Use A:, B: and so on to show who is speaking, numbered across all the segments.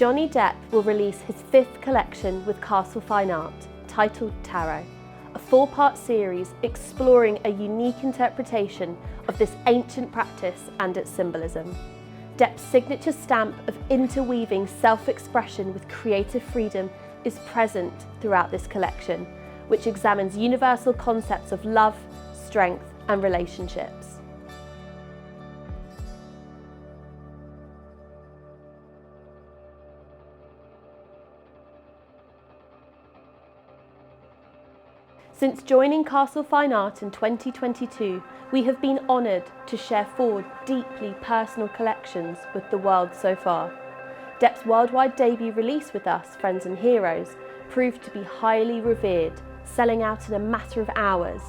A: Johnny Depp will release his 5th collection with Castle Fine Art, titled Tarot, a 4-part series exploring a unique interpretation of this ancient practice and its symbolism. Depp's signature stamp of interweaving self-expression with creative freedom is present throughout this collection, which examines universal concepts of love, strength, and relationships. Since joining Castle Fine Art in 2022, we have been honoured to share 4 deeply personal collections with the world so far. Depp's worldwide debut release with us, Friends and Heroes, proved to be highly revered, selling out in a matter of hours,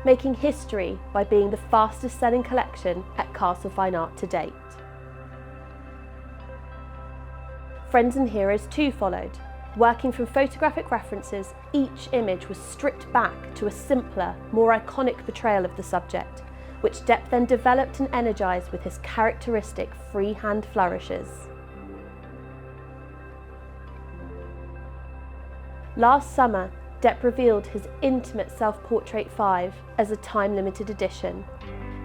A: making history by being the fastest selling collection at Castle Fine Art to date. Friends and Heroes 2 followed. Working from photographic references, each image was stripped back to a simpler, more iconic portrayal of the subject, which Depp then developed and energised with his characteristic freehand flourishes. Last summer, Depp revealed his intimate self-portrait 5 as a time-limited edition.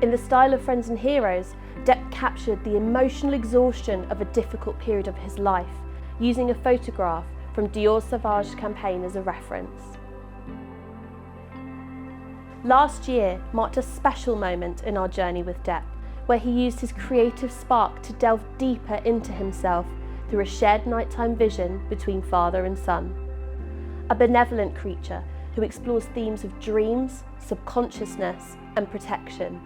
A: In the style of Friends and Heroes, Depp captured the emotional exhaustion of a difficult period of his life, using a photograph from Dior's Sauvage campaign as a reference. Last year marked a special moment in our journey with Depp, where he used his creative spark to delve deeper into himself through a shared nighttime vision between father and son. A benevolent creature who explores themes of dreams, subconsciousness, and protection.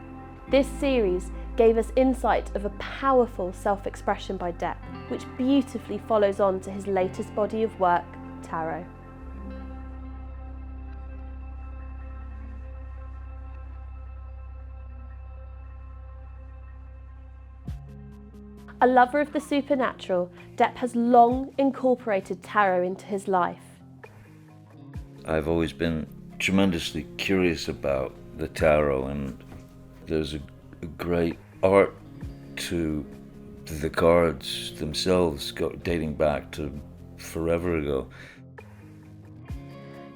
A: This series gave us insight of a powerful self-expression by Depp, which beautifully follows on to his latest body of work, Tarot. A lover of the supernatural, Depp has long incorporated tarot into his life.
B: I've always been tremendously curious about the tarot, and there's a great art to the cards themselves, dating back to forever ago.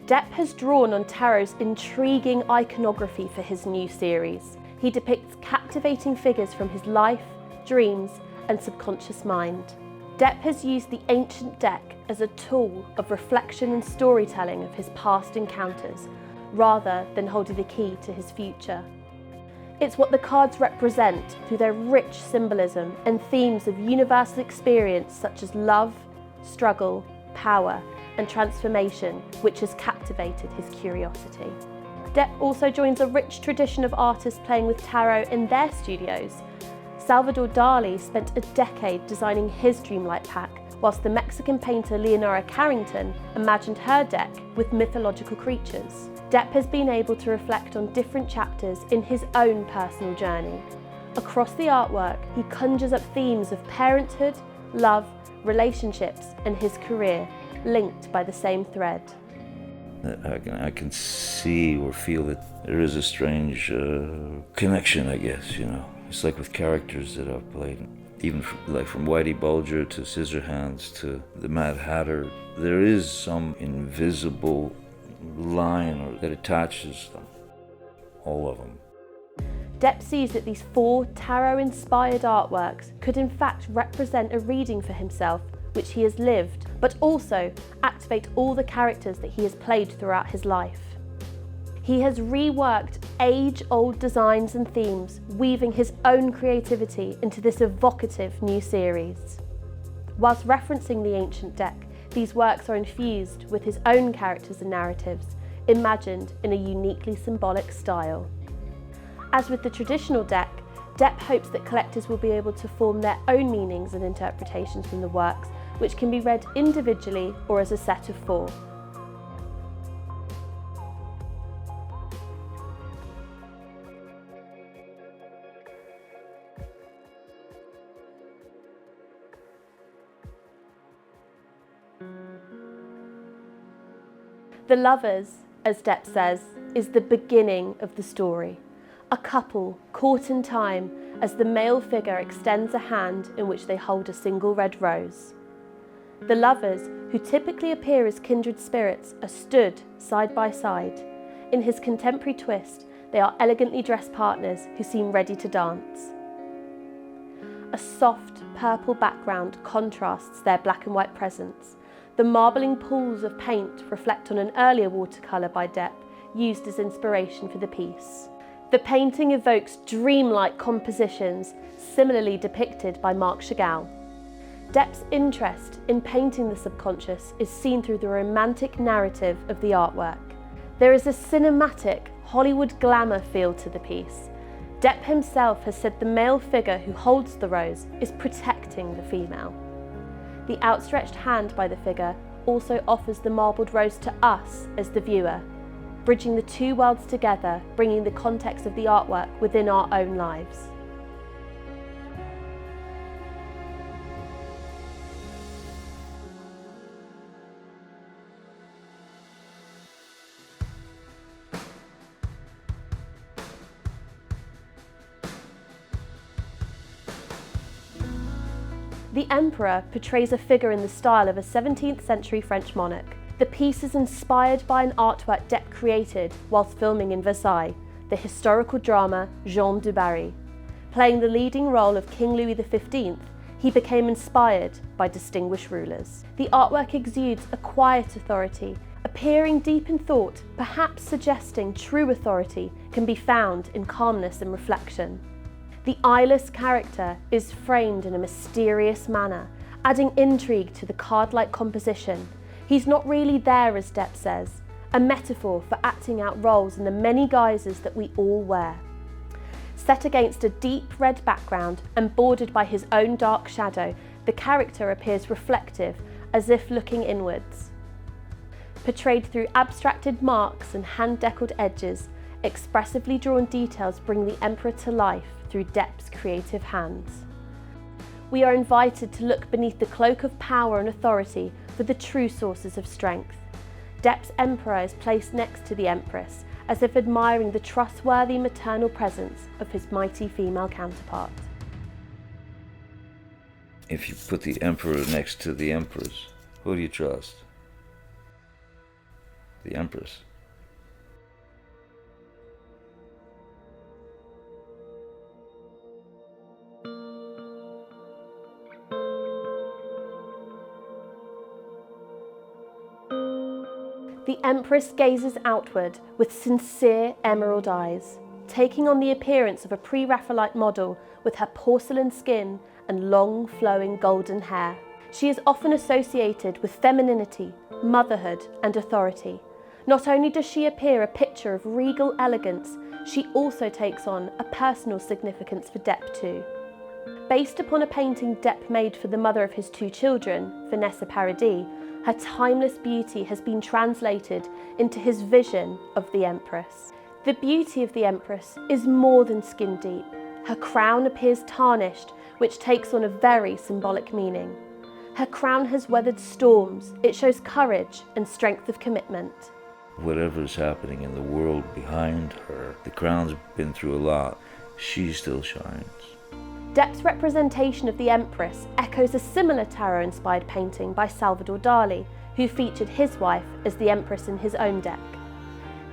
A: Depp has drawn on tarot's intriguing iconography for his new series. He depicts captivating figures from his life, dreams, and subconscious mind. Depp has used the ancient deck as a tool of reflection and storytelling of his past encounters, rather than holding the key to his future. It's what the cards represent through their rich symbolism and themes of universal experience such as love, struggle, power, and transformation, which has captivated his curiosity. Depp also joins a rich tradition of artists playing with tarot in their studios. Salvador Dali spent a decade designing his dreamlight pack, whilst the Mexican painter Leonora Carrington imagined her deck with mythological creatures. Depp has been able to reflect on different chapters in his own personal journey. Across the artwork, he conjures up themes of parenthood, love, relationships, and his career, linked by the same thread.
B: I can see or feel that there is a strange connection, I guess, you know. It's like with characters that I've played, even from Whitey Bulger to Scissorhands to the Mad Hatter. There is some invisible line that attaches them, all of them.
A: Depp sees that these 4 tarot-inspired artworks could in fact represent a reading for himself, which he has lived, but also activate all the characters that he has played throughout his life. He has reworked age-old designs and themes, weaving his own creativity into this evocative new series. Whilst referencing the ancient deck, these works are infused with his own characters and narratives, imagined in a uniquely symbolic style. As with the traditional deck, Depp hopes that collectors will be able to form their own meanings and interpretations from the works, which can be read individually or as a set of 4. The Lovers, as Depp says, is the beginning of the story. A couple caught in time as the male figure extends a hand in which they hold a single red rose. The lovers, who typically appear as kindred spirits, are stood side by side. In his contemporary twist, they are elegantly dressed partners who seem ready to dance. A soft purple background contrasts their black and white presence. The marbling pools of paint reflect on an earlier watercolour by Depp, used as inspiration for the piece. The painting evokes dreamlike compositions, similarly depicted by Marc Chagall. Depp's interest in painting the subconscious is seen through the romantic narrative of the artwork. There is a cinematic, Hollywood glamour feel to the piece. Depp himself has said the male figure who holds the rose is protecting the female. The outstretched hand by the figure also offers the marbled rose to us as the viewer, bridging the two worlds together, bringing the context of the artwork within our own lives. The Emperor portrays a figure in the style of a 17th century French monarch. The piece is inspired by an artwork Depp created whilst filming in Versailles, the historical drama Jean du Barry. Playing the leading role of King Louis XV, he became inspired by distinguished rulers. The artwork exudes a quiet authority, appearing deep in thought, perhaps suggesting true authority can be found in calmness and reflection. The eyeless character is framed in a mysterious manner, adding intrigue to the card-like composition. He's not really there, as Depp says, a metaphor for acting out roles in the many guises that we all wear. Set against a deep red background and bordered by his own dark shadow, the character appears reflective, as if looking inwards. Portrayed through abstracted marks and hand-deckled edges, expressively drawn details bring the Emperor to life through Depp's creative hands. We are invited to look beneath the cloak of power and authority for the true sources of strength. Depp's Emperor is placed next to the Empress, as if admiring the trustworthy maternal presence of his mighty female counterpart.
B: If you put the Emperor next to the Empress, who do you trust? The Empress.
A: The Empress gazes outward with sincere emerald eyes, taking on the appearance of a pre-Raphaelite model with her porcelain skin and long flowing golden hair. She is often associated with femininity, motherhood and authority. Not only does she appear a picture of regal elegance, she also takes on a personal significance for Depp too. Based upon a painting Depp made for the mother of his two children, Vanessa Paradis, her timeless beauty has been translated into his vision of the Empress. The beauty of the Empress is more than skin deep. Her crown appears tarnished, which takes on a very symbolic meaning. Her crown has weathered storms. It shows courage and strength of commitment.
B: Whatever's happening in the world behind her, the crown's been through a lot. She still shines.
A: Depp's representation of the Empress echoes a similar tarot-inspired painting by Salvador Dali, who featured his wife as the Empress in his own deck.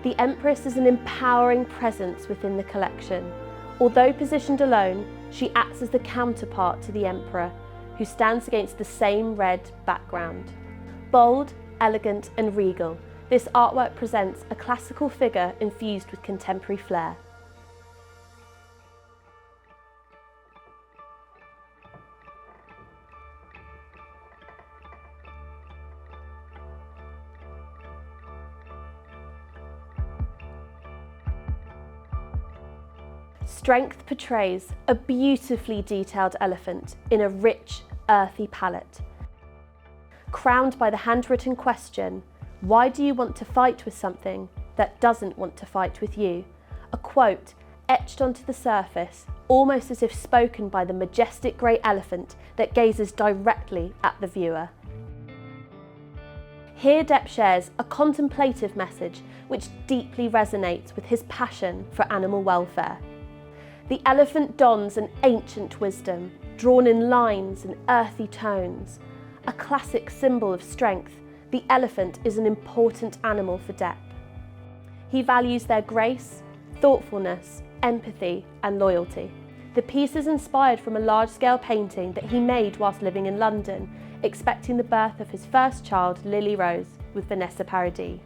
A: The Empress is an empowering presence within the collection. Although positioned alone, she acts as the counterpart to the Emperor, who stands against the same red background. Bold, elegant and regal, this artwork presents a classical figure infused with contemporary flair. Strength portrays a beautifully detailed elephant in a rich, earthy palette. Crowned by the handwritten question, "Why do you want to fight with something that doesn't want to fight with you?" A quote etched onto the surface, almost as if spoken by the majestic grey elephant that gazes directly at the viewer. Here Depp shares a contemplative message which deeply resonates with his passion for animal welfare. The elephant dons an ancient wisdom, drawn in lines and earthy tones. A classic symbol of strength, the elephant is an important animal for Depp. He values their grace, thoughtfulness, empathy and loyalty. The piece is inspired from a large-scale painting that he made whilst living in London, expecting the birth of his first child, Lily Rose, with Vanessa Paradis.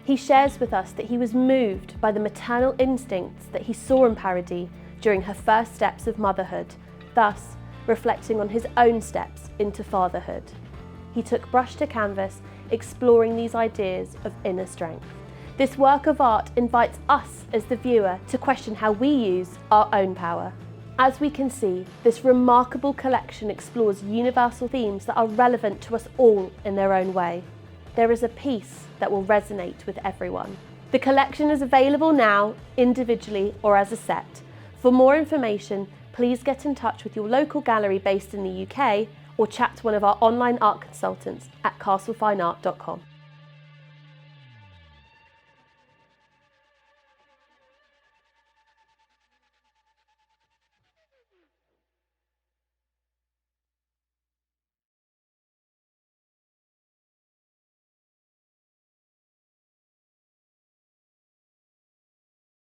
A: He shares with us that he was moved by the maternal instincts that he saw in Paradis during her first steps of motherhood, thus reflecting on his own steps into fatherhood. He took brush to canvas, exploring these ideas of inner strength. This work of art invites us as the viewer to question how we use our own power. As we can see, this remarkable collection explores universal themes that are relevant to us all in their own way. There is a piece that will resonate with everyone. The collection is available now, individually or as a set. For more information, please get in touch with your local gallery based in the UK or chat to one of our online art consultants at castlefineart.com.